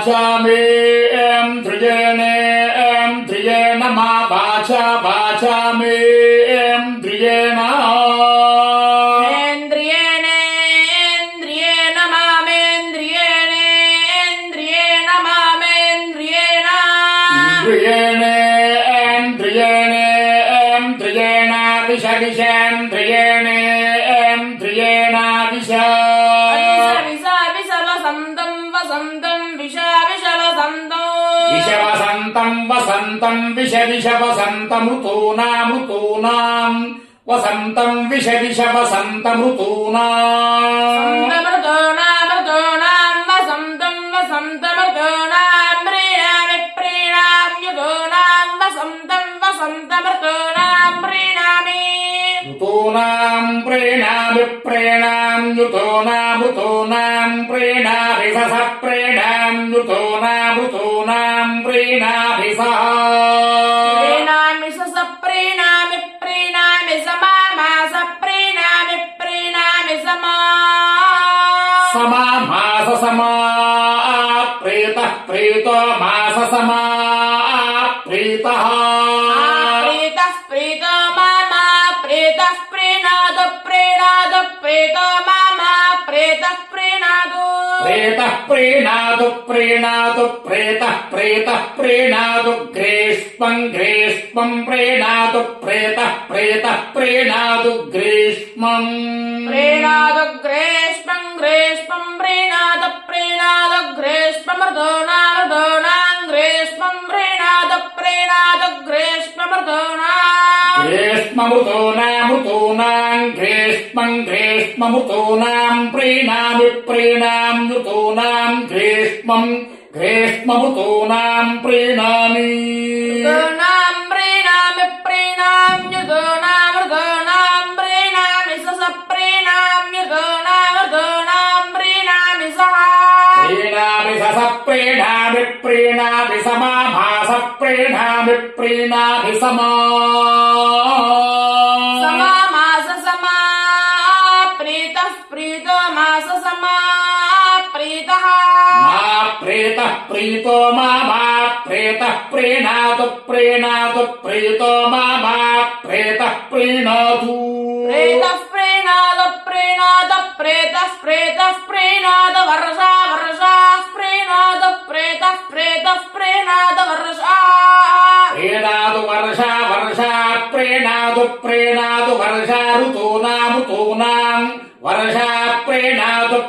वाचामि ध्रुयेण मा वाचामि ध्रुयेण ध्रुयेण विष वसन्तं विष वसन्तमृतूनां वसन्तं विष ऋतूनां प्रेणामि सह ऋतूनां प्रेणामि सह समामास प्रेतः प्रीतो मास प्रीतः प्रेतः प्रीणातु ग्रीष्मं प्रीणातु प्रेतः प्रीणातु ग्रीष्मं ग्रीष्ममृतूनां प्रीणामि ऋतूनां ग्रीष्ममृतूनां प्रीणामि प्रीणामि समाभास प्रीणामि समा प्रेतः प्रीतो मा प्रेतः प्रीणातु प्रीतो मा प्रेतः प्रीणातु वर्षा प्रीणातु वर्षा ऋतूनां वर्षा प्रीणातु